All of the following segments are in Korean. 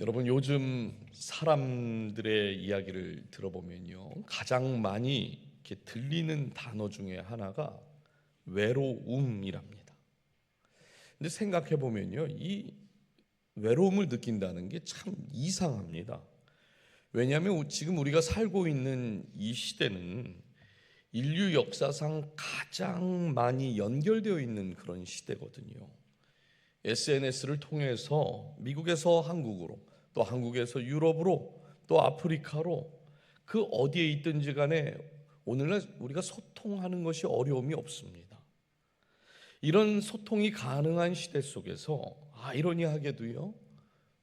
여러분, 요즘 사람들의 이야기를 들어보면요, 가장 많이 이렇게 들리는 단어 중에 하나가 외로움이랍니다. 근데 생각해 보면요, 이 외로움을 느낀다는 게 참 이상합니다. 왜냐하면 지금 우리가 살고 있는 이 시대는 인류 역사상 가장 많이 연결되어 있는 그런 시대거든요. SNS를 통해서 미국에서 한국으로, 또 한국에서 유럽으로, 또 아프리카로, 그 어디에 있든지 간에 오늘날 우리가 소통하는 것이 어려움이 없습니다. 이런 소통이 가능한 시대 속에서 아이러니하게도요,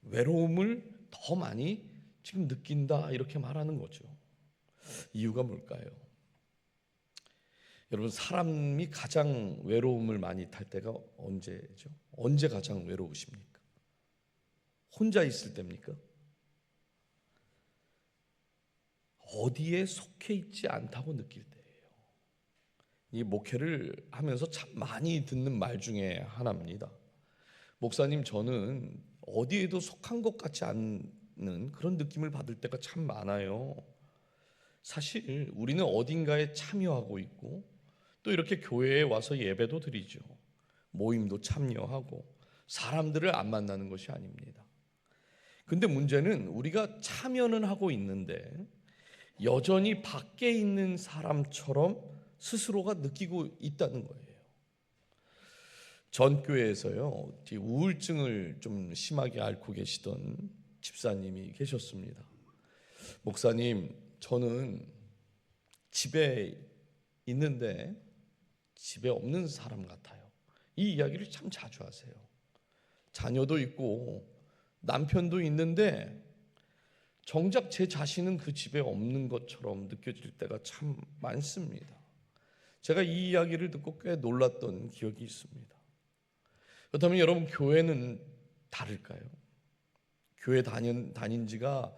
외로움을 더 많이 지금 느낀다, 이렇게 말하는 거죠. 이유가 뭘까요? 여러분, 사람이 가장 외로움을 많이 탈 때가 언제죠? 언제 가장 외로우십니까? 혼자 있을 때입니까? 어디에 속해 있지 않다고 느낄 때예요. 이 목회를 하면서 참 많이 듣는 말 중에 하나입니다. 목사님, 저는 어디에도 속한 것 같지 않는 그런 느낌을 받을 때가 참 많아요. 사실 우리는 어딘가에 참여하고 있고, 또 이렇게 교회에 와서 예배도 드리죠. 모임도 참여하고, 사람들을 안 만나는 것이 아닙니다. 근데 문제는 우리가 참여는 하고 있는데 여전히 밖에 있는 사람처럼 스스로가 느끼고 있다는 거예요. 전 교회에서요, 우울증을 좀 심하게 앓고 계시던 집사님이 계셨습니다. 목사님, 저는 집에 있는데 집에 없는 사람 같아요. 이 이야기를 참 자주 하세요. 자녀도 있고 남편도 있는데 정작 제 자신은 그 집에 없는 것처럼 느껴질 때가 참 많습니다. 제가 이 이야기를 듣고 꽤 놀랐던 기억이 있습니다. 그렇다면 여러분, 교회는 다를까요? 교회 다닌 지가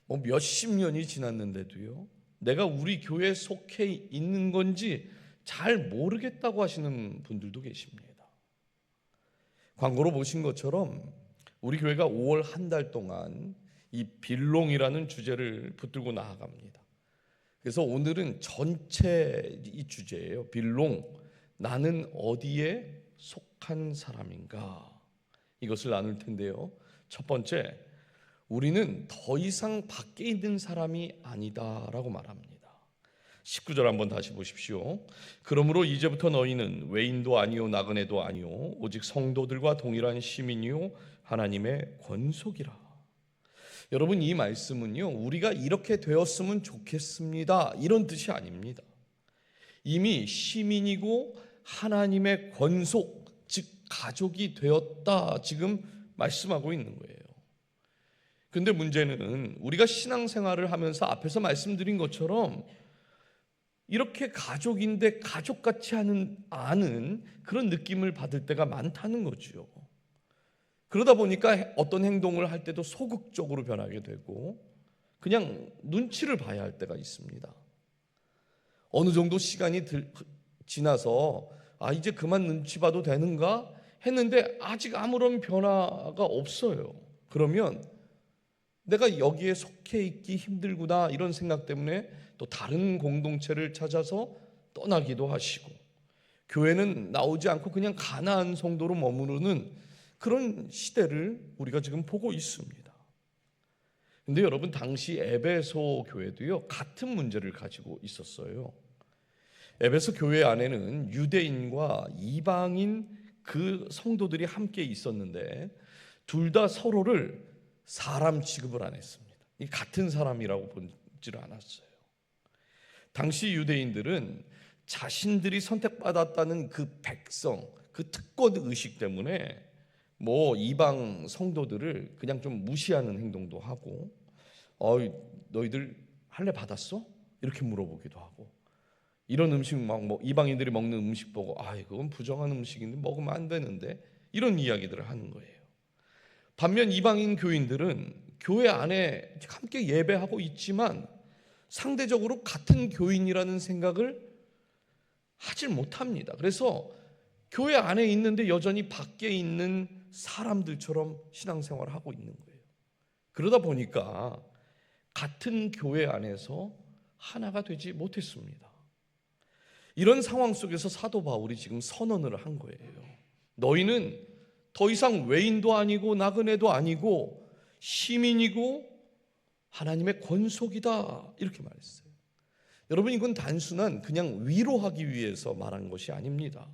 뭐 몇십 년이 지났는데도요, 내가 우리 교회에 속해 있는 건지 잘 모르겠다고 하시는 분들도 계십니다. 광고로 보신 것처럼 우리 교회가 5월 한 달 동안 이 빌롱이라는 주제를 붙들고 나아갑니다. 그래서 오늘은 전체 이 주제예요. 빌롱, 나는 어디에 속한 사람인가? 이것을 나눌 텐데요. 첫 번째, 우리는 더 이상 밖에 있는 사람이 아니다라고 말합니다. 19절 한번 다시 보십시오. 그러므로 이제부터 너희는 외인도 아니요 나그네도 아니요 오직 성도들과 동일한 시민이요 하나님의 권속이라. 여러분, 이 말씀은요, 우리가 이렇게 되었으면 좋겠습니다, 이런 뜻이 아닙니다. 이미 시민이고 하나님의 권속, 즉 가족이 되었다, 지금 말씀하고 있는 거예요. 근데 문제는 우리가 신앙생활을 하면서 앞에서 말씀드린 것처럼 이렇게 가족인데 가족같이 아는 그런 느낌을 받을 때가 많다는 거죠. 그러다 보니까 어떤 행동을 할 때도 소극적으로 변하게 되고 그냥 눈치를 봐야 할 때가 있습니다. 어느 정도 시간이 지나서 이제 그만 눈치 봐도 되는가 했는데 아직 아무런 변화가 없어요. 그러면 내가 여기에 속해 있기 힘들구나, 이런 생각 때문에 또 다른 공동체를 찾아서 떠나기도 하시고, 교회는 나오지 않고 그냥 가나안 성도로 머무르는 그런 시대를 우리가 지금 보고 있습니다. 근데 여러분, 당시 에베소 교회도요, 같은 문제를 가지고 있었어요. 에베소 교회 안에는 유대인과 이방인 그 성도들이 함께 있었는데 둘 다 서로를 사람 취급을 안 했습니다. 이 같은 사람이라고 보지를 않았어요. 당시 유대인들은 자신들이 선택받았다는 그 백성, 그 특권 의식 때문에 뭐 이방 성도들을 그냥 좀 무시하는 행동도 하고, 너희들 할례 받았어? 이렇게 물어보기도 하고, 이런 음식 뭐 이방인들이 먹는 음식 보고 그건 부정한 음식인데 먹으면 안 되는데, 이런 이야기들을 하는 거예요. 반면 이방인 교인들은 교회 안에 함께 예배하고 있지만 상대적으로 같은 교인이라는 생각을 하질 못합니다. 그래서 교회 안에 있는데 여전히 밖에 있는 사람들처럼 신앙생활을 하고 있는 거예요. 그러다 보니까 같은 교회 안에서 하나가 되지 못했습니다. 이런 상황 속에서 사도 바울이 지금 선언을 한 거예요. 너희는 더 이상 외인도 아니고 나그네도 아니고 시민이고 하나님의 권속이다, 이렇게 말했어요. 여러분, 이건 단순한 그냥 위로하기 위해서 말한 것이 아닙니다.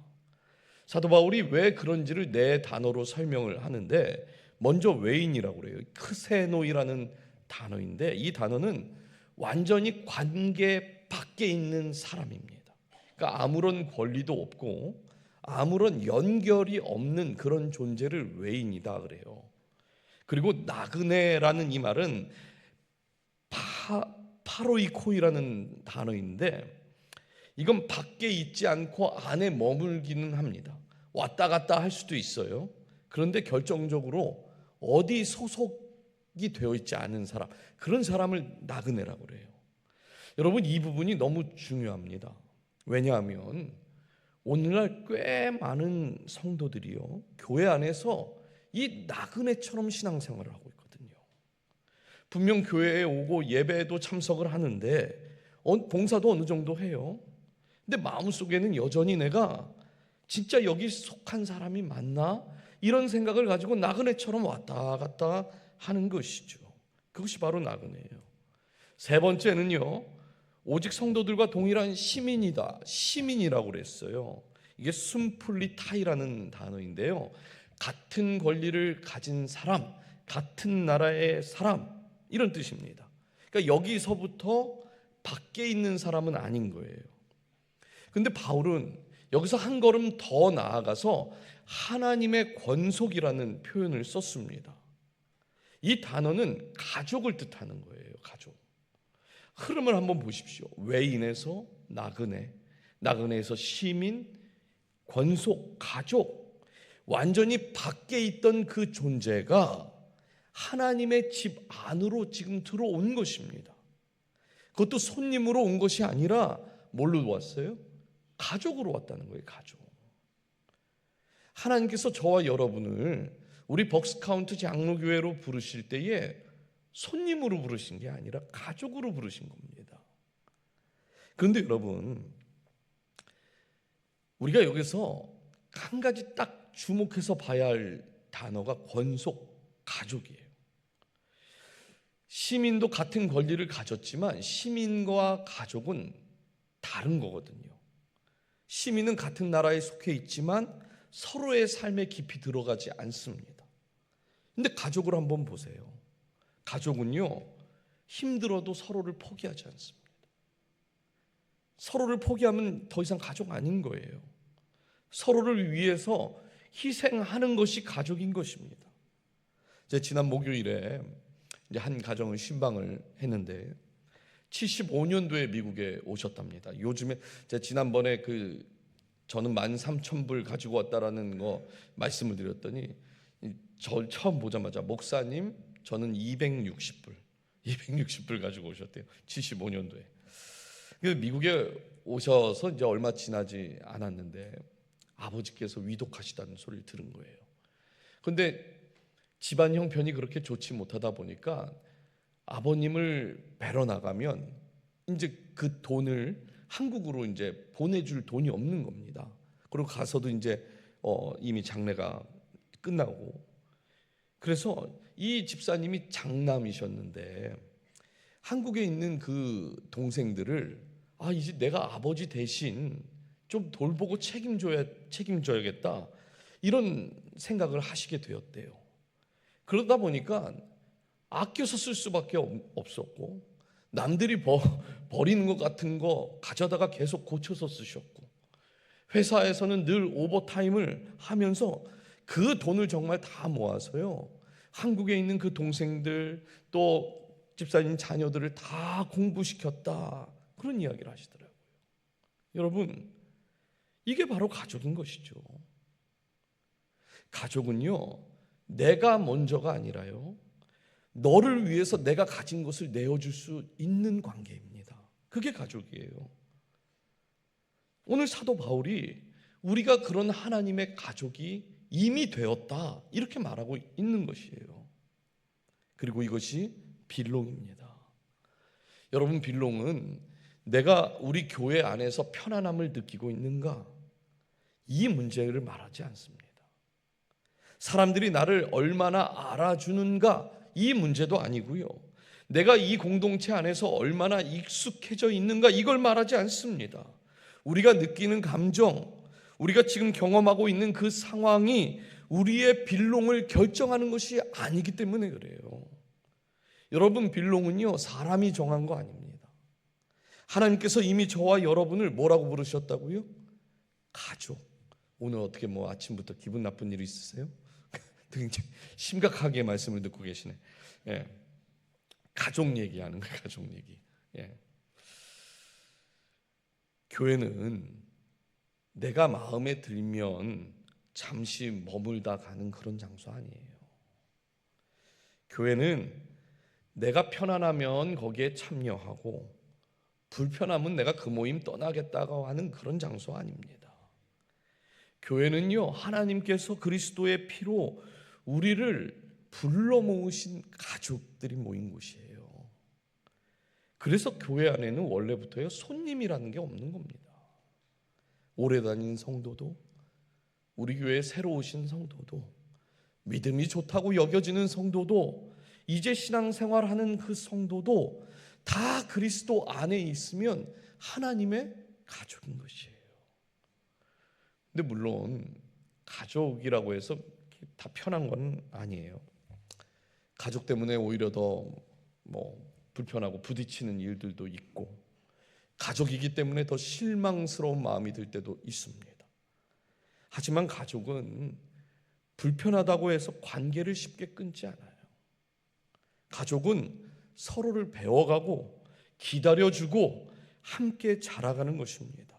사도 바울이 왜 그런지를 네 단어로 설명을 하는데, 먼저 외인이라고 그래요. 크세노이라는 단어인데, 이 단어는 완전히 관계 밖에 있는 사람입니다. 그러니까 아무런 권리도 없고 아무런 연결이 없는 그런 존재를 외인이다 그래요. 그리고 나그네라는 이 말은 파로이코이라는 단어인데, 이건 밖에 있지 않고 안에 머물기는 합니다. 왔다 갔다 할 수도 있어요. 그런데 결정적으로 어디 소속이 되어 있지 않은 사람, 그런 사람을 나그네라고 그래요. 여러분, 이 부분이 너무 중요합니다. 왜냐하면 오늘날 꽤 많은 성도들이요, 교회 안에서 이 나그네처럼 신앙생활을 하고 있거든요. 분명 교회에 오고 예배에도 참석을 하는데 봉사도 어느 정도 해요. 근데 마음속에는 여전히 내가 진짜 여기 속한 사람이 맞나? 이런 생각을 가지고 나그네처럼 왔다 갔다 하는 것이죠. 그것이 바로 나그네예요. 세 번째는요, 오직 성도들과 동일한 시민이다. 시민이라고 그랬어요. 이게 숨플리타이라는 단어인데요, 같은 권리를 가진 사람, 같은 나라의 사람, 이런 뜻입니다. 그러니까 여기서부터 밖에 있는 사람은 아닌 거예요. 근데 바울은 여기서 한 걸음 더 나아가서 하나님의 권속이라는 표현을 썼습니다. 이 단어는 가족을 뜻하는 거예요. 가족. 흐름을 한번 보십시오. 외인에서 나그네, 나그네에서 시민, 권속, 가족. 완전히 밖에 있던 그 존재가 하나님의 집 안으로 지금 들어온 것입니다. 그것도 손님으로 온 것이 아니라 뭘로 왔어요? 가족으로 왔다는 거예요. 가족. 하나님께서 저와 여러분을 우리 벅스카운트 장로교회로 부르실 때에 손님으로 부르신 게 아니라 가족으로 부르신 겁니다. 그런데 여러분, 우리가 여기서 한 가지 딱 주목해서 봐야 할 단어가 권속, 가족이에요. 시민도 같은 권리를 가졌지만 시민과 가족은 다른 거거든요. 시민은 같은 나라에 속해 있지만 서로의 삶에 깊이 들어가지 않습니다. 근데 가족을 한번 보세요. 가족은요, 힘들어도 서로를 포기하지 않습니다. 서로를 포기하면 더 이상 가족 아닌 거예요. 서로를 위해서 희생하는 것이 가족인 것입니다. 제가 지난 목요일에 이제 한 가정을 신방을 했는데 75년도에 미국에 오셨답니다. 요즘에 제가 지난번에 저는 13,000불 가지고 왔다라는 거 말씀을 드렸더니, 저 처음 보자마자 목사님 저는 260불 가지고 오셨대요. 75년도에. 미국에 오셔서 이제 얼마 지나지 않았는데 아버지께서 위독하시다는 소리를 들은 거예요. 그런데 집안 형편이 그렇게 좋지 못하다 보니까 아버님을 뵈러 나가면 이제 그 돈을 한국으로 이제 보내줄 돈이 없는 겁니다. 그리고 가서도 이제 이미 장례가 끝나고, 그래서 이 집사님이 장남이셨는데 한국에 있는 그 동생들을 이제 내가 아버지 대신 좀 돌보고 책임져야겠다, 이런 생각을 하시게 되었대요. 그러다 보니까 아껴서 쓸 수밖에 없었고, 남들이 버리는 것 같은 거 가져다가 계속 고쳐서 쓰셨고, 회사에서는 늘 오버타임을 하면서 그 돈을 정말 다 모아서요, 한국에 있는 그 동생들 또 집사님 자녀들을 다 공부시켰다, 그런 이야기를 하시더라고요. 여러분, 이게 바로 가족인 것이죠. 가족은요, 내가 먼저가 아니라요, 너를 위해서 내가 가진 것을 내어줄 수 있는 관계입니다. 그게 가족이에요. 오늘 사도 바울이 우리가 그런 하나님의 가족이 이미 되었다, 이렇게 말하고 있는 것이에요. 그리고 이것이 빌롱입니다. 여러분, 빌롱은 내가 우리 교회 안에서 편안함을 느끼고 있는가? 이 문제를 말하지 않습니다. 사람들이 나를 얼마나 알아주는가? 이 문제도 아니고요. 내가 이 공동체 안에서 얼마나 익숙해져 있는가? 이걸 말하지 않습니다. 우리가 느끼는 감정, 우리가 지금 경험하고 있는 그 상황이 우리의 빌롱을 결정하는 것이 아니기 때문에 그래요. 여러분, 빌롱은요, 사람이 정한 거 아닙니다. 하나님께서 이미 저와 여러분을 뭐라고 부르셨다고요? 가족. 오늘 어떻게 아침부터 기분 나쁜 일 있으세요? 굉장히 심각하게 말씀을 듣고 계시네. 예. 가족 얘기하는 거예요. 가족 얘기. 예. 교회는 내가 마음에 들면 잠시 머물다 가는 그런 장소 아니에요. 교회는 내가 편안하면 거기에 참여하고 불편하면 내가 그 모임 떠나겠다고 하는 그런 장소 아닙니다. 교회는요, 하나님께서 그리스도의 피로 우리를 불러 모으신 가족들이 모인 곳이에요. 그래서 교회 안에는 원래부터요, 손님이라는 게 없는 겁니다. 오래 다닌 성도도, 우리 교회에 새로 오신 성도도, 믿음이 좋다고 여겨지는 성도도, 이제 신앙생활하는 그 성도도 다 그리스도 안에 있으면 하나님의 가족인 것이에요. 근데 물론 가족이라고 해서 다 편한 건 아니에요. 가족 때문에 오히려 더 불편하고 부딪히는 일들도 있고, 가족이기 때문에 더 실망스러운 마음이 들 때도 있습니다. 하지만 가족은 불편하다고 해서 관계를 쉽게 끊지 않아요. 가족은 서로를 배워가고 기다려주고 함께 자라가는 것입니다.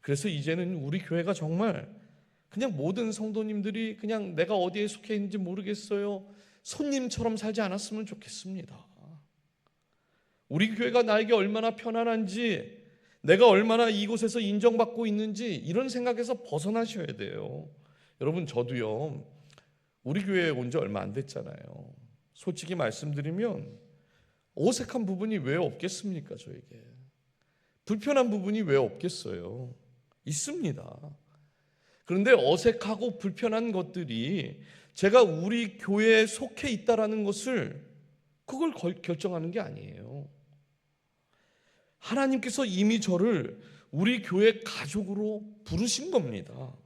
그래서 이제는 우리 교회가 정말 그냥 모든 성도님들이 그냥 내가 어디에 속해 있는지 모르겠어요, 손님처럼 살지 않았으면 좋겠습니다. 우리 교회가 나에게 얼마나 편안한지, 내가 얼마나 이곳에서 인정받고 있는지 이런 생각에서 벗어나셔야 돼요. 여러분, 저도요, 우리 교회에 온 지 얼마 안 됐잖아요. 솔직히 말씀드리면 어색한 부분이 왜 없겠습니까? 저에게 불편한 부분이 왜 없겠어요? 있습니다. 그런데 어색하고 불편한 것들이 제가 우리 교회에 속해 있다라는 것을 그걸 결정하는 게 아니에요. 하나님께서 이미 저를 우리 교회 가족으로 부르신 겁니다.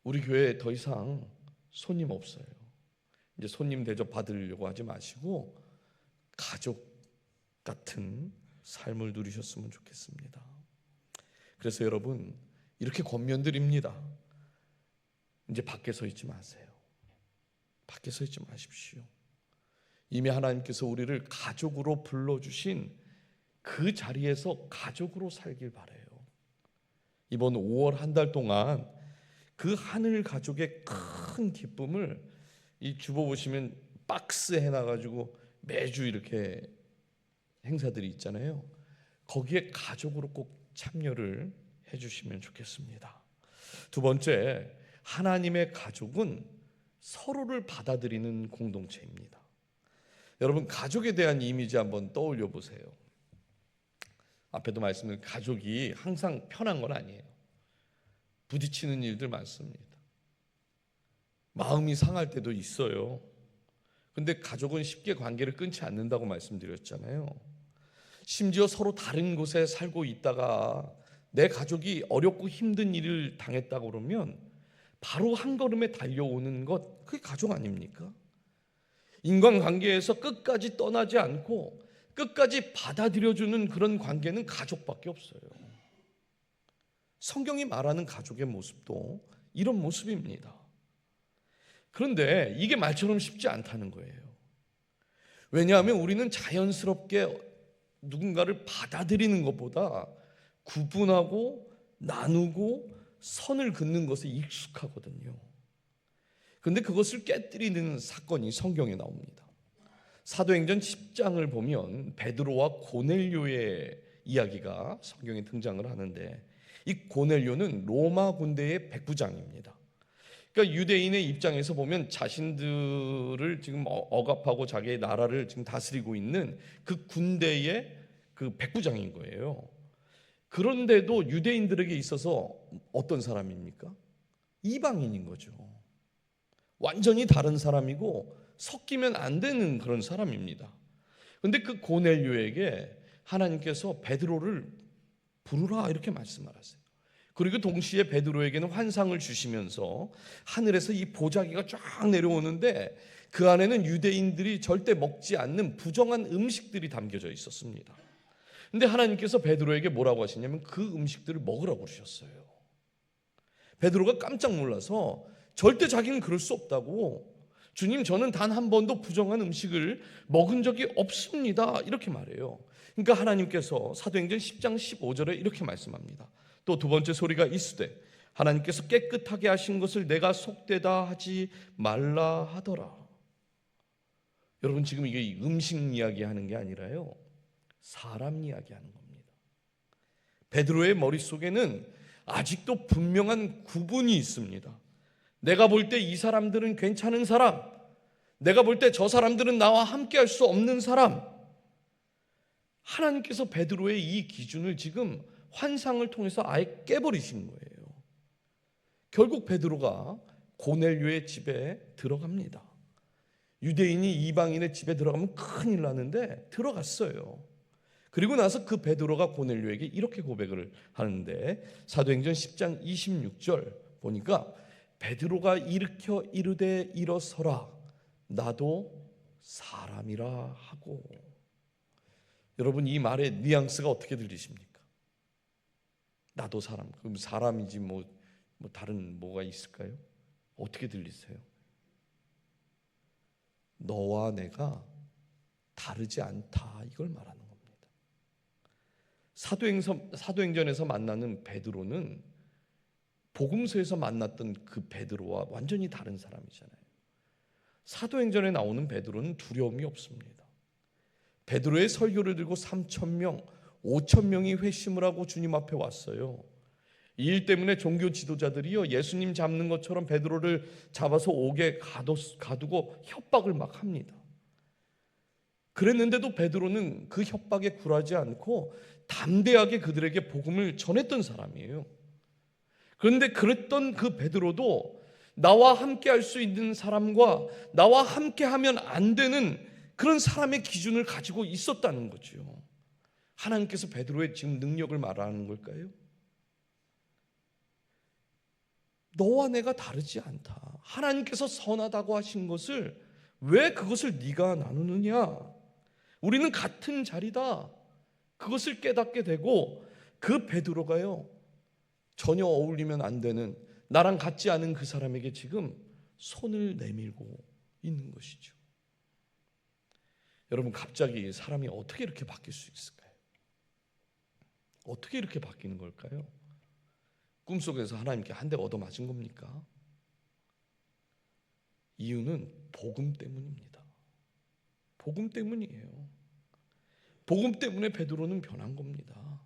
우리 교회에 더 이상 손님 없어요. 이제 손님 대접 받으려고 하지 마시고 가족 같은 삶을 누리셨으면 좋겠습니다. 그래서 여러분, 이렇게 권면드립니다. 이제 밖에 서 있지 마세요. 밖에 서 있지 마십시오. 이미 하나님께서 우리를 가족으로 불러주신 그 자리에서 가족으로 살길 바라요. 이번 5월 한 달 동안 그 하늘 가족의 큰 기쁨을, 이 주보 보시면 박스 해놔가지고 매주 이렇게 행사들이 있잖아요. 거기에 가족으로 꼭 참여를 해주시면 좋겠습니다. 두 번째, 하나님의 가족은 서로를 받아들이는 공동체입니다. 여러분, 가족에 대한 이미지 한번 떠올려 보세요. 앞에도 말씀드린 가족이 항상 편한 건 아니에요. 부딪히는 일들 많습니다. 마음이 상할 때도 있어요. 근데 가족은 쉽게 관계를 끊지 않는다고 말씀드렸잖아요. 심지어 서로 다른 곳에 살고 있다가 내 가족이 어렵고 힘든 일을 당했다고 그러면 바로 한 걸음에 달려오는 것, 그게 가족 아닙니까? 인간관계에서 끝까지 떠나지 않고 끝까지 받아들여주는 그런 관계는 가족밖에 없어요. 성경이 말하는 가족의 모습도 이런 모습입니다. 그런데 이게 말처럼 쉽지 않다는 거예요. 왜냐하면 우리는 자연스럽게 누군가를 받아들이는 것보다 구분하고 나누고 선을 긋는 것에 익숙하거든요. 그런데 그것을 깨뜨리는 사건이 성경에 나옵니다. 사도행전 10장을 보면 베드로와 고넬료의 이야기가 성경에 등장을 하는데, 이 고넬료는 로마 군대의 백부장입니다. 그러니까 유대인의 입장에서 보면 자신들을 지금 억압하고 자기의 나라를 지금 다스리고 있는 그 군대의 그 백부장인 거예요. 그런데도 유대인들에게 있어서 어떤 사람입니까? 이방인인 거죠. 완전히 다른 사람이고 섞이면 안 되는 그런 사람입니다. 그런데 그 고넬료에게 하나님께서 베드로를 부르라 이렇게 말씀하셨어요. 그리고 동시에 베드로에게는 환상을 주시면서 하늘에서 이 보자기가 쫙 내려오는데 그 안에는 유대인들이 절대 먹지 않는 부정한 음식들이 담겨져 있었습니다. 근데 하나님께서 베드로에게 뭐라고 하시냐면 그 음식들을 먹으라고 그러셨어요. 베드로가 깜짝 놀라서 절대 자기는 그럴 수 없다고, 주님 저는 단 한 번도 부정한 음식을 먹은 적이 없습니다 이렇게 말해요. 그러니까 하나님께서 사도행전 10장 15절에 이렇게 말씀합니다. 또 두 번째 소리가 있으되 하나님께서 깨끗하게 하신 것을 내가 속되다 하지 말라 하더라. 여러분 지금 이게 음식 이야기하는 게 아니라요, 사람 이야기하는 겁니다. 베드로의 머릿속에는 아직도 분명한 구분이 있습니다. 내가 볼 때 이 사람들은 괜찮은 사람, 내가 볼 때 저 사람들은 나와 함께 할 수 없는 사람. 하나님께서 베드로의 이 기준을 지금 환상을 통해서 아예 깨버리신 거예요. 결국 베드로가 고넬료의 집에 들어갑니다. 유대인이 이방인의 집에 들어가면 큰일 나는데 들어갔어요. 그리고 나서 그 베드로가 고넬료에게 이렇게 고백을 하는데 사도행전 10장 26절 보니까 베드로가 일으켜 이르되 일어서라 나도 사람이라 하고. 여러분 이 말의 뉘앙스가 어떻게 들리십니까? 나도 사람. 그럼 사람이지 뭐 다른 뭐가 있을까요? 어떻게 들리세요? 너와 내가 다르지 않다 이걸 말하는 겁니다. 사도행전에서 만나는 베드로는 복음서에서 만났던 그 베드로와 완전히 다른 사람이잖아요. 사도행전에 나오는 베드로는 두려움이 없습니다. 베드로의 설교를 들고 3,000명, 5,000명이 회심을 하고 주님 앞에 왔어요. 이 일 때문에 종교 지도자들이요 예수님 잡는 것처럼 베드로를 잡아서 옥에 가두고 협박을 막 합니다. 그랬는데도 베드로는 그 협박에 굴하지 않고 담대하게 그들에게 복음을 전했던 사람이에요. 그런데 그랬던 그 베드로도 나와 함께 할 수 있는 사람과 나와 함께 하면 안 되는 그런 사람의 기준을 가지고 있었다는 거죠. 하나님께서 베드로의 지금 능력을 말하는 걸까요? 너와 내가 다르지 않다. 하나님께서 선하다고 하신 것을 왜 그것을 네가 나누느냐? 우리는 같은 자리다. 그것을 깨닫게 되고 그 베드로가요 전혀 어울리면 안 되는 나랑 같지 않은 그 사람에게 지금 손을 내밀고 있는 것이죠. 여러분 갑자기 사람이 어떻게 이렇게 바뀔 수 있을까요? 어떻게 이렇게 바뀌는 걸까요? 꿈속에서 하나님께 한 대 얻어맞은 겁니까? 이유는 복음 때문입니다. 복음 때문이에요. 복음 때문에 베드로는 변한 겁니다.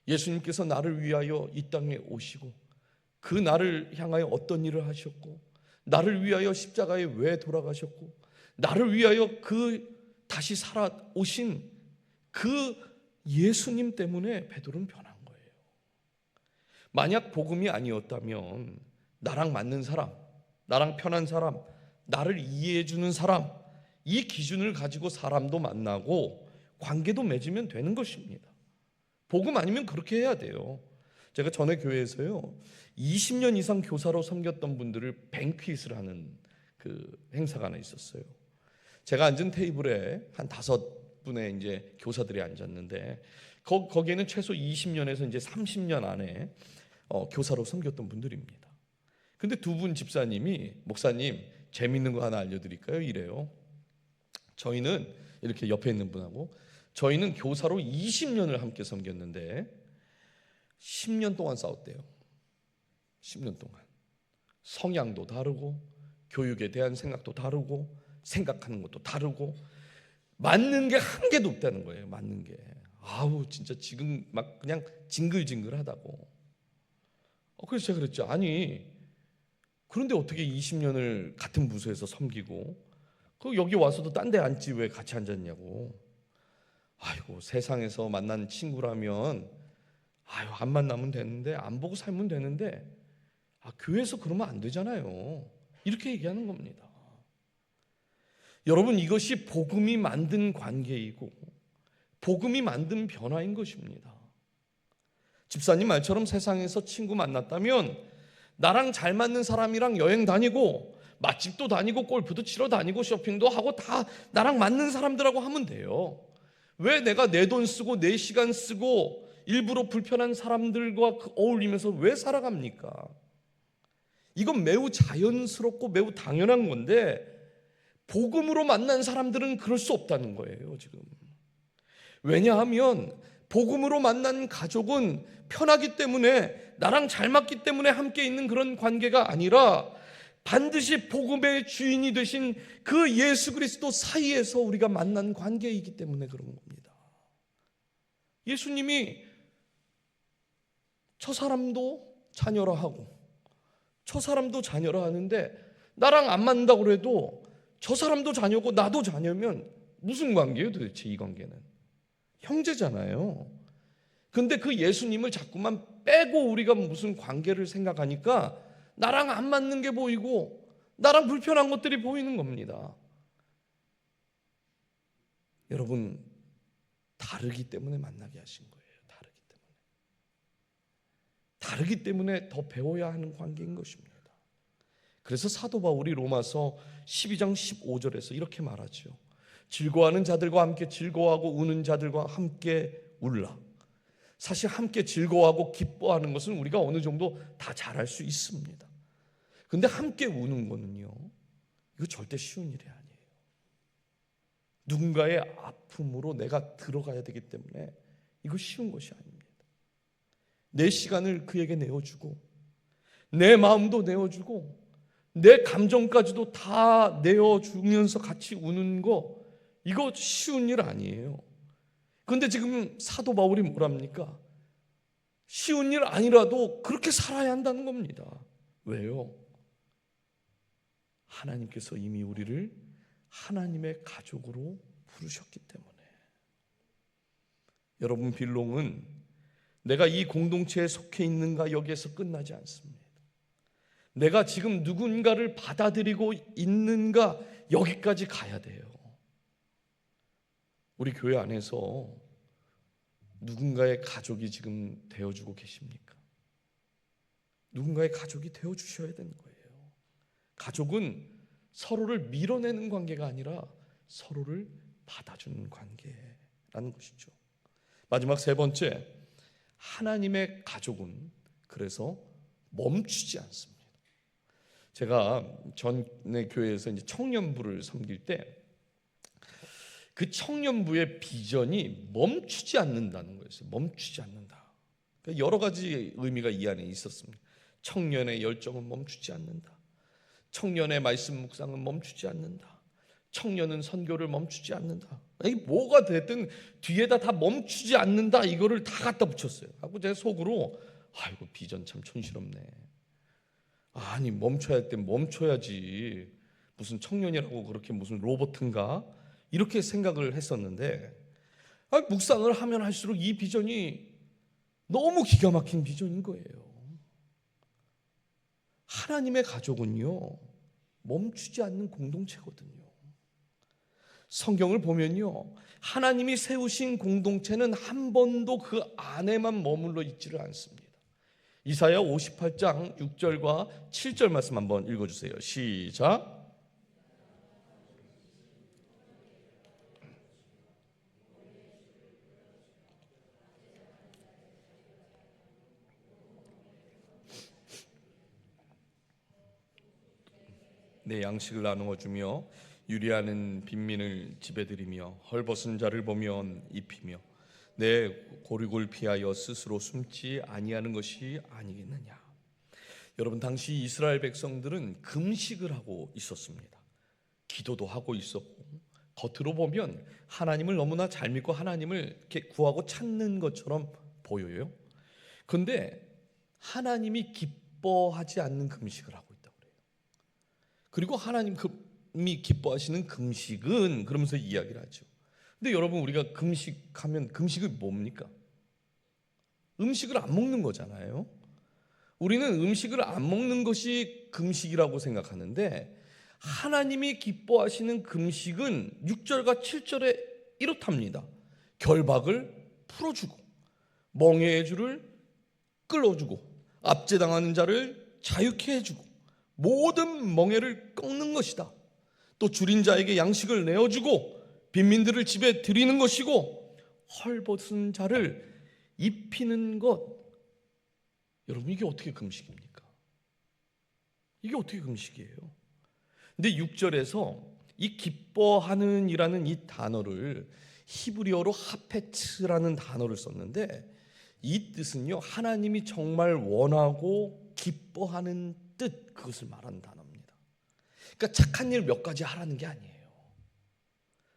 예수님께서 나를 위하여 이 땅에 오시고 그 나를 향하여 어떤 일을 하셨고 나를 위하여 십자가에 왜 돌아가셨고 나를 위하여 그 다시 살아 오신 그 예수님 때문에 베드로는 변한 거예요. 만약 복음이 아니었다면 나랑 맞는 사람, 나랑 편한 사람, 나를 이해해 주는 사람, 이 기준을 가지고 사람도 만나고 관계도 맺으면 되는 것입니다. 복음 아니면 그렇게 해야 돼요. 제가 전에 교회에서요 20년 이상 교사로 섬겼던 분들을 뱅퀴트를 하는 그 행사가 하나 있었어요. 제가 앉은 테이블에 한 5분의 이제 교사들이 앉았는데 거기에는 최소 20년에서 이제 30년 안에 교사로 섬겼던 분들입니다. 근데 두 분 집사님이 목사님 재밌는 거 하나 알려드릴까요? 이래요. 저희는 이렇게 옆에 있는 분하고 저희는 교사로 20년을 함께 섬겼는데 10년 동안 싸웠대요. 10년 동안 성향도 다르고 교육에 대한 생각도 다르고 생각하는 것도 다르고 맞는 게 한 개도 없다는 거예요. 맞는 게 아우 진짜 지금 막 그냥 징글징글하다고. 그래서 제가 그랬죠. 아니 그런데 어떻게 20년을 같은 부서에서 섬기고 여기 와서도 딴 데 앉지 왜 같이 앉았냐고. 아이고, 세상에서 만난 친구라면 안 만나면 되는데, 안 보고 살면 되는데, 교회에서 그러면 안 되잖아요. 이렇게 얘기하는 겁니다. 여러분, 이것이 복음이 만든 관계이고 복음이 만든 변화인 것입니다. 집사님 말처럼 세상에서 친구 만났다면 나랑 잘 맞는 사람이랑 여행 다니고 맛집도 다니고 골프도 치러 다니고 쇼핑도 하고 다 나랑 맞는 사람들하고 하면 돼요. 왜 내가 내 돈 쓰고 내 시간 쓰고 일부러 불편한 사람들과 어울리면서 왜 살아갑니까? 이건 매우 자연스럽고 매우 당연한 건데 복음으로 만난 사람들은 그럴 수 없다는 거예요, 지금. 왜냐하면 복음으로 만난 가족은 편하기 때문에, 나랑 잘 맞기 때문에 함께 있는 그런 관계가 아니라 반드시 복음의 주인이 되신 그 예수 그리스도 사이에서 우리가 만난 관계이기 때문에 그런 겁니다. 예수님이 저 사람도 자녀라 하고 저 사람도 자녀라 하는데 나랑 안 맞는다고 그래도 저 사람도 자녀고 나도 자녀면 무슨 관계예요 도대체? 이 관계는 형제잖아요. 근데 그 예수님을 자꾸만 빼고 우리가 무슨 관계를 생각하니까 나랑 안 맞는 게 보이고 나랑 불편한 것들이 보이는 겁니다. 여러분, 다르기 때문에 만나게 하신 거예요. 다르기 때문에 더 배워야 하는 관계인 것입니다. 그래서 사도 바울이 로마서 12장 15절에서 이렇게 말하죠. 즐거워하는 자들과 함께 즐거워하고 우는 자들과 함께 울라. 사실 함께 즐거워하고 기뻐하는 것은 우리가 어느 정도 다 잘할 수 있습니다. 근데 함께 우는 거는요, 이거 절대 쉬운 일이 아니에요. 누군가의 아픔으로 내가 들어가야 되기 때문에 이거 쉬운 것이 아닙니다. 내 시간을 그에게 내어주고 내 마음도 내어주고 내 감정까지도 다 내어주면서 같이 우는 거, 이거 쉬운 일 아니에요. 그런데 지금 사도 바울이 뭐랍니까? 쉬운 일 아니라도 그렇게 살아야 한다는 겁니다. 왜요? 하나님께서 이미 우리를 하나님의 가족으로 부르셨기 때문에. 여러분, 빌롱은 내가 이 공동체에 속해 있는가 여기에서 끝나지 않습니다. 내가 지금 누군가를 받아들이고 있는가 여기까지 가야 돼요. 우리 교회 안에서 누군가의 가족이 지금 되어주고 계십니까? 누군가의 가족이 되어주셔야 되는 거예요. 가족은 서로를 밀어내는 관계가 아니라 서로를 받아주는 관계라는 것이죠. 마지막 세 번째, 하나님의 가족은 그래서 멈추지 않습니다. 제가 전에 교회에서 이제 청년부를 섬길 때 그 청년부의 비전이 멈추지 않는다는 거였어요. 멈추지 않는다. 그러니까 여러 가지 의미가 이 안에 있었습니다. 청년의 열정은 멈추지 않는다. 청년의 말씀 묵상은 멈추지 않는다. 청년은 선교를 멈추지 않는다. 이 뭐가 됐든 뒤에다 다 멈추지 않는다, 이거를 다 갖다 붙였어요. 하고 제 속으로 아이고, 비전 참 촌스럽네. 아니, 멈춰야 할 땐 멈춰야지. 무슨 청년이라고 그렇게 무슨 로봇인가? 이렇게 생각을 했었는데 묵상을 하면 할수록 이 비전이 너무 기가 막힌 비전인 거예요. 하나님의 가족은요, 멈추지 않는 공동체거든요. 성경을 보면요, 하나님이 세우신 공동체는 한 번도 그 안에만 머물러 있지를 않습니다. 이사야 58장 6절과 7절 말씀 한번 읽어주세요. 시작. 내 양식을 나누어 주며 유리하는 빈민을 집에 들이며 헐벗은 자를 보면 입히며 내 고륙을 피하여 스스로 숨지 아니하는 것이 아니겠느냐. 여러분, 당시 이스라엘 백성들은 금식을 하고 있었습니다. 기도도 하고 있었고 겉으로 보면 하나님을 너무나 잘 믿고 하나님을 이렇게 구하고 찾는 것처럼 보여요. 그런데 하나님이 기뻐하지 않는 금식을 하고 있다고 그래요. 그리고 하나님이 기뻐하시는 금식은 그러면서 이야기를 하죠. 근데 여러분, 우리가 금식하면 금식이 뭡니까? 음식을 안 먹는 거잖아요. 우리는 음식을 안 먹는 것이 금식이라고 생각하는데, 하나님이 기뻐하시는 금식은 6절과 7절에 이렇답니다. 결박을 풀어주고 멍에의 줄을 끌어주고 압제당하는 자를 자유케 해주고 모든 멍에를 꺾는 것이다. 또 줄인 자에게 양식을 내어주고 빈민들을 집에 들이는 것이고 헐벗은 자를 입히는 것. 여러분, 이게 어떻게 금식입니까? 이게 어떻게 금식이에요? 근데 6절에서 이 기뻐하는 이라는 이 단어를 히브리어로 하페츠라는 단어를 썼는데, 이 뜻은요, 하나님이 정말 원하고 기뻐하는 뜻, 그것을 말하는 단어입니다. 그러니까 착한 일 몇 가지 하라는 게 아니에요.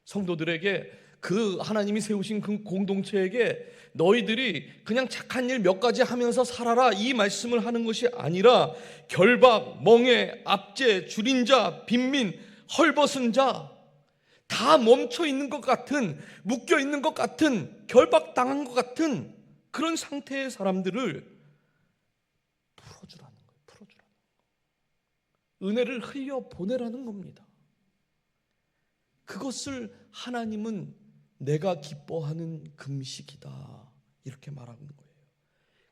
성도들에게, 그 하나님이 세우신 그 공동체에게 너희들이 그냥 착한 일 몇 가지 하면서 살아라, 이 말씀을 하는 것이 아니라 결박, 멍에, 압제, 줄인 자, 빈민, 헐벗은 자, 다 멈춰 있는 것 같은, 묶여 있는 것 같은, 결박당한 것 같은 그런 상태의 사람들을 풀어주라는 거예요. 풀어주라는 거예요. 은혜를 흘려 보내라는 겁니다. 그것을 하나님은 내가 기뻐하는 금식이다, 이렇게 말하는 거예요.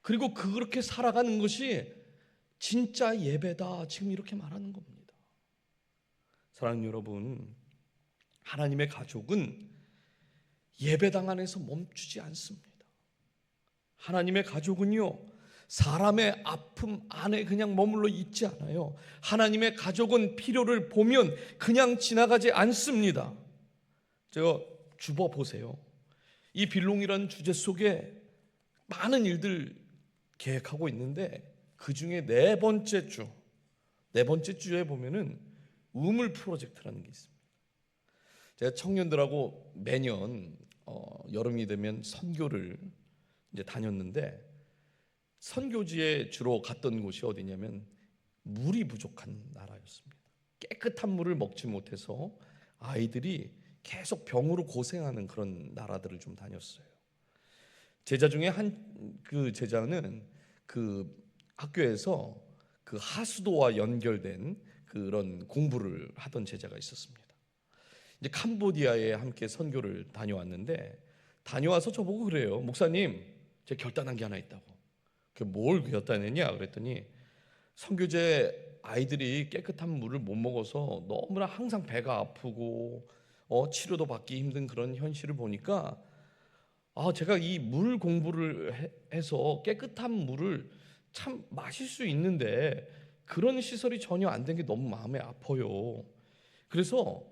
그리고 그렇게 살아가는 것이 진짜 예배다, 지금 이렇게 말하는 겁니다. 사랑하는 여러분, 하나님의 가족은 예배당 안에서 멈추지 않습니다. 하나님의 가족은요, 사람의 아픔 안에 그냥 머물러 있지 않아요. 하나님의 가족은 필요를 보면 그냥 지나가지 않습니다. 제가 주보 보세요. 이 빌롱이라는 주제 속에 많은 일들 계획하고 있는데, 그 중에 네 번째 주에 보면은 우물 프로젝트라는 게 있습니다. 제가 청년들하고 매년 여름이 되면 선교를 이제 다녔는데, 선교지에 주로 갔던 곳이 어디냐면 물이 부족한 나라였습니다. 깨끗한 물을 먹지 못해서 아이들이 계속 병으로 고생하는 그런 나라들을 좀 다녔어요. 제자 중에 그 제자는 그 학교에서 그 하수도와 연결된 그런 공부를 하던 제자가 있었습니다. 이제 캄보디아에 함께 선교를 다녀왔는데, 다녀와서 저보고 그래요. 목사님, 제가 결단한 게 하나 있다고. 뭘 결단했냐 그랬더니, 선교제 아이들이 깨끗한 물을 못 먹어서 너무나 항상 배가 아프고 치료도 받기 힘든 그런 현실을 보니까, 제가 이 물 공부를 해서 깨끗한 물을 참 마실 수 있는데 그런 시설이 전혀 안 된 게 너무 마음에 아파요. 그래서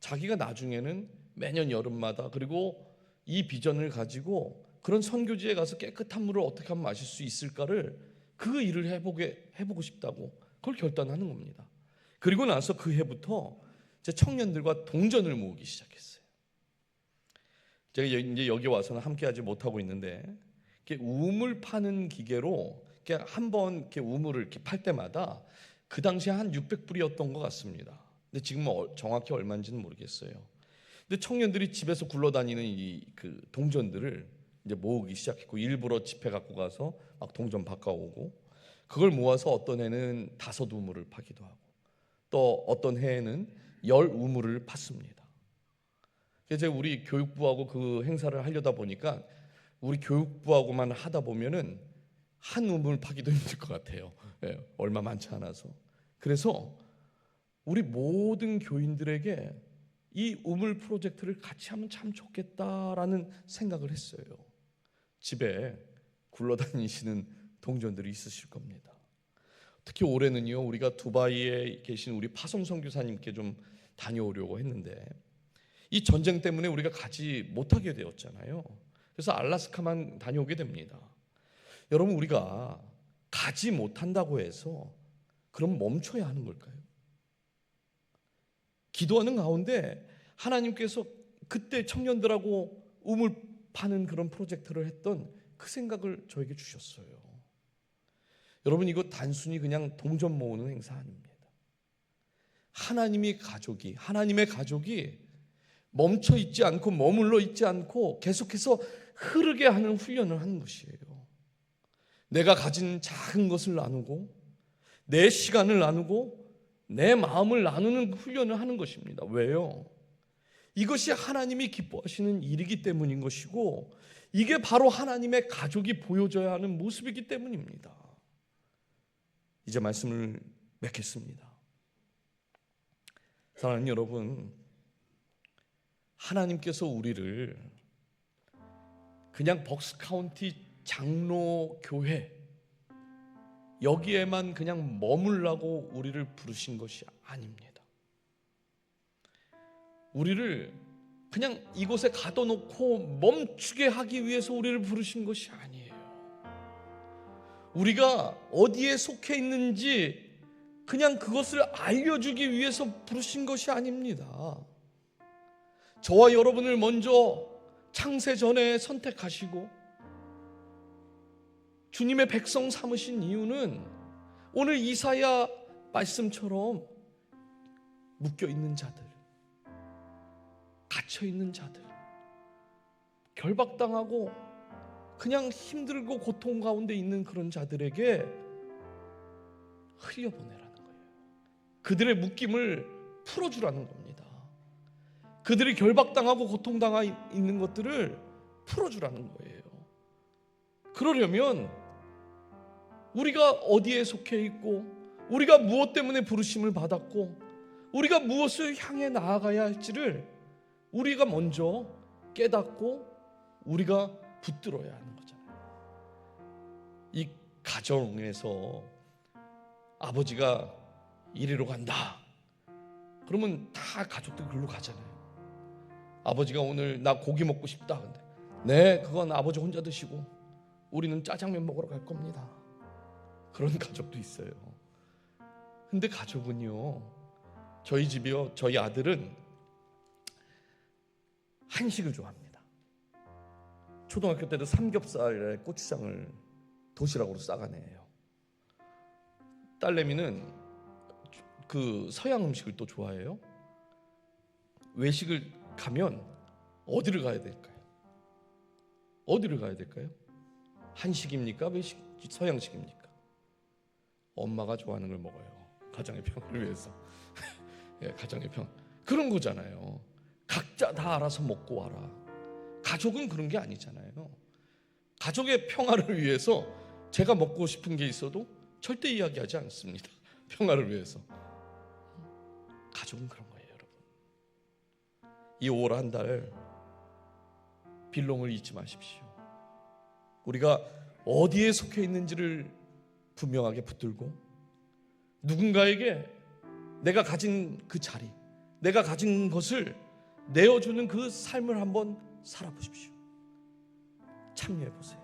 자기가 나중에는 매년 여름마다, 그리고 이 비전을 가지고 그런 선교지에 가서 깨끗한 물을 어떻게 하면 마실 수 있을까를, 그 일을 해보고 싶다고 그걸 결단하는 겁니다. 그리고 나서 그 해부터 제 청년들과 동전을 모으기 시작했어요. 제가 이제 여기 와서는 함께하지 못하고 있는데, 이렇게 우물 파는 기계로 한번 이렇게 우물을 이렇게 팔 때마다 그 당시에 한 600불이었던 것 같습니다. 근데 지금은 정확히 얼마인지는 모르겠어요. 근데 청년들이 집에서 굴러다니는 그 동전들을 이제 모으기 시작했고, 일부러 집에 갖고 가서 막 동전 바꿔오고, 그걸 모아서 어떤 해는 5 우물을 파기도 하고, 또 어떤 해에는 10 우물을 팠습니다. 그래서 우리 교육부하고 그 행사를 하려다 보니까 우리 교육부하고만 하다 보면은 한 우물 파기도 힘들 것 같아요. 얼마 많지 않아서. 그래서 우리 모든 교인들에게 이 우물 프로젝트를 같이 하면 참 좋겠다라는 생각을 했어요. 집에 굴러다니시는 동전들이 있으실 겁니다. 특히 올해는요, 우리가 두바이에 계신 우리 파송 선교사님께 좀 다녀오려고 했는데, 이 전쟁 때문에 우리가 가지 못하게 되었잖아요. 그래서 알라스카만 다녀오게 됩니다. 여러분, 우리가 가지 못한다고 해서 그럼 멈춰야 하는 걸까요? 기도하는 가운데 하나님께서 그때 청년들하고 우물 파는 그런 프로젝트를 했던 그 생각을 저에게 주셨어요. 여러분, 이거 단순히 그냥 동전 모으는 행사 아닙니다. 하나님의 가족이 멈춰 있지 않고 머물러 있지 않고 계속해서 흐르게 하는 훈련을 하는 것이에요. 내가 가진 작은 것을 나누고 내 시간을 나누고 내 마음을 나누는 훈련을 하는 것입니다. 왜요? 이것이 하나님이 기뻐하시는 일이기 때문인 것이고, 이게 바로 하나님의 가족이 보여줘야 하는 모습이기 때문입니다. 이제 말씀을 맺겠습니다. 사랑하는 여러분, 하나님께서 우리를 그냥 벅스카운티 장로교회 여기에만 그냥 머물라고 우리를 부르신 것이 아닙니다. 우리를 그냥 이곳에 가둬놓고 멈추게 하기 위해서 우리를 부르신 것이 아니에요. 우리가 어디에 속해 있는지 그냥 그것을 알려주기 위해서 부르신 것이 아닙니다. 저와 여러분을 먼저 창세 전에 선택하시고 주님의 백성 삼으신 이유는 오늘 이사야 말씀처럼 묶여있는 자들, 갇혀있는 자들, 결박당하고 그냥 힘들고 고통 가운데 있는 그런 자들에게 흘려보내라는 거예요. 그들의 묶임을 풀어주라는 겁니다. 그들이 결박당하고 고통당하 있는 것들을 풀어주라는 거예요. 그러려면 우리가 어디에 속해 있고 우리가 무엇 때문에 부르심을 받았고 우리가 무엇을 향해 나아가야 할지를 우리가 먼저 깨닫고 우리가 붙들어야 하는 거잖아요. 이 가정에서 아버지가 이리로 간다 그러면 다 가족들 글로 가잖아요. 아버지가 오늘 나 고기 먹고 싶다. 근데 네, 그건 아버지 혼자 드시고 우리는 짜장면 먹으러 갈 겁니다. 그런 가족도 있어요. 근데 가족은요, 저희 집이요, 저희 아들은 한식을 좋아합니다. 초등학교 때도 삼겹살에 고추장을 도시락으로 싸가네요. 딸내미는 그 서양 음식을 또 좋아해요. 외식을 가면 어디를 가야 될까요? 어디를 가야 될까요? 한식입니까? 외식, 서양식입니까? 엄마가 좋아하는 걸 먹어요. 가정의 평화를 위해서. 예, 가정의 평화. 그런 거잖아요. 각자 다 알아서 먹고 와라. 가족은 그런 게 아니잖아요. 가족의 평화를 위해서 제가 먹고 싶은 게 있어도 절대 이야기하지 않습니다. 평화를 위해서. 가족은 그런 거예요, 여러분. 이 5월 한 달 빌롱을 잊지 마십시오. 우리가 어디에 속해 있는지를 분명하게 붙들고 누군가에게 내가 가진 그 자리, 내가 가진 것을 내어주는 그 삶을 한번 살아보십시오. 참여해보세요.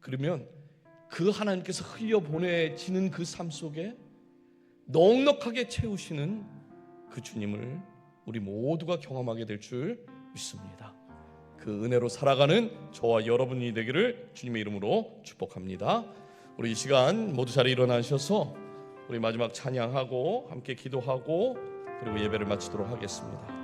그러면 그 하나님께서 흘려보내지는 그 삶 속에 넉넉하게 채우시는 그 주님을 우리 모두가 경험하게 될 줄 믿습니다. 그 은혜로 살아가는 저와 여러분이 되기를 주님의 이름으로 축복합니다. 우리 이 시간 모두 자리에 일어나셔서 우리 마지막 찬양하고 함께 기도하고 그리고 예배를 마치도록 하겠습니다.